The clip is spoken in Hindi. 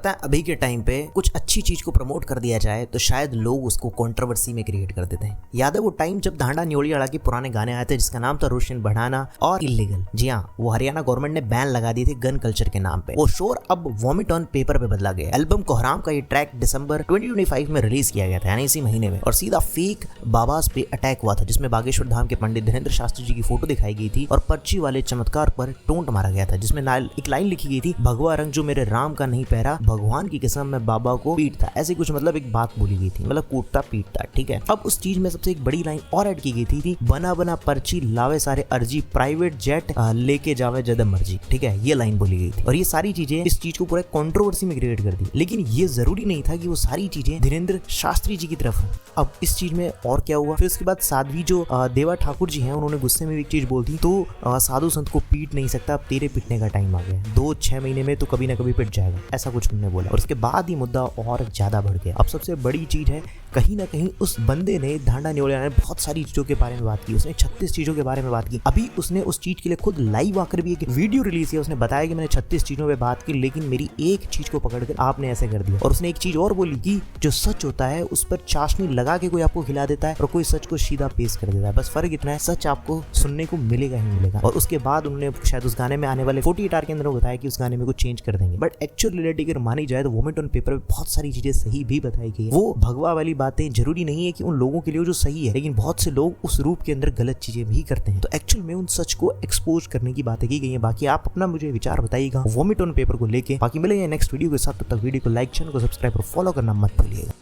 पता है अभी के टाइम पे कुछ अच्छी चीज को प्रमोट कर दिया जाए तो शायद लोग उसको कंट्रोवर्सी में क्रिएट कर देते हैं। याद है वो टाइम जब धांडा न्योलियाड़ा के पुराने गाने आए थे जिसका नाम था रोशन बढ़ाना और इलीगल। जी हाँ, वो हरियाणा गवर्नमेंट ने बैन लगा दिए थे गन कल्चर के नाम पे। वो शोर अब वॉमिट ऑन पेपर पे बदला गया। एल्बम कोहराम का ये ट्रैक दिसंबर 2025 में रिलीज किया गया था, यानी इसी महीने में, और सीधा फेक बाबास पे अटैक हुआ था जिसमें बागेश्वर धाम के पंडित धीरेन्द्र शास्त्री जी की फोटो दिखाई गई थी और पर्ची वाले चमत्कार पर टोंट मारा गया था जिसमें एक लाइन लिखी गई थी, भगवा रंग जो मेरे राम का नहीं पहरा, भगवान की कसम में बाबा को पीटता। ऐसे कुछ मतलब एक बात बोली गई थी, मतलब कूटता पीटता। ठीक है, अब उस चीज में सबसे एक बड़ी लाइन और ऐड की गई थी, बना बना पर्ची लावे सारे अर्जी, प्राइवेट जेट लेके जावे जद मर्जी। ठीक है, ये लाइन बोली गई थी और ये सारी चीजें इस चीज को पूरा कंट्रोवर्सी में क्रिएट कर दी। लेकिन ये जरूरी नहीं था कि वो सारी चीजें धीरेन्द्र शास्त्री जी की तरफ हो। अब इस चीज में और क्या हुआ, फिर उसके बाद साध्वी जो देवा ठाकुर जी हैं उन्होंने गुस्से में भी एक चीज बोल दी, तो साधु संत को पीट नहीं सकता, अब तेरे पिटने का टाइम आ गया, 2-6 महीने में तो कभी ना कभी पिट जाएगा, ऐसा कुछ उन्होंने बोला। और उसके बाद ही मुद्दा और ज्यादा बढ़ गया। अब सबसे बड़ी चीज है, कहीं ना कहीं उस बंदे ने धांडा न्योलियाड़ा ने बहुत सारी चीजों के बारे में बात की, उसने 36 चीजों के बारे में बात की। अभी उसने उस चीज के लिए खुद लाइव आकर भी एक वीडियो रिलीज किया, उसने बताया कि मैंने 36 चीजों पे बात की लेकिन मेरी एक चीज को पकड़कर आपने ऐसे कर दिया। और उसने एक चीज और बोली कि जो सच होता है उस पर चाशनी लगा के कोई आपको खिला देता है और कोई सच को सीधा पेश कर देता है, बस फर्क इतना है सच आपको सुनने को मिलेगा ही मिलेगा। और उसके बाद उन्होंने शायद उस गाने में आने वाले 48 आवर के अंदर बताया कि उस गाने में कुछ चेंज कर देंगे, बट एक्चुअल रियलिटी अगर मानी जाए तो वोमिट ऑन पेपर में बहुत सारी चीजें सही भी बताई गई है। वो भगवा वाली बातें जरूरी नहीं है कि उन लोगों के लिए जो सही है, लेकिन बहुत से लोग उस रूप के अंदर गलत चीजें भी करते हैं, तो एक्चुअल में उन सच को एक्सपोज करने की बातें की गई है। बाकी आप अपना मुझे विचार बताइएगा वोमिट ऑन पेपर को लेके। बाकी मिलेंगे नेक्स्ट वीडियो के साथ, तब तक वीडियो को लाइक, चैनल को सब्सक्राइब और फॉलो करना मत भूलिएगा।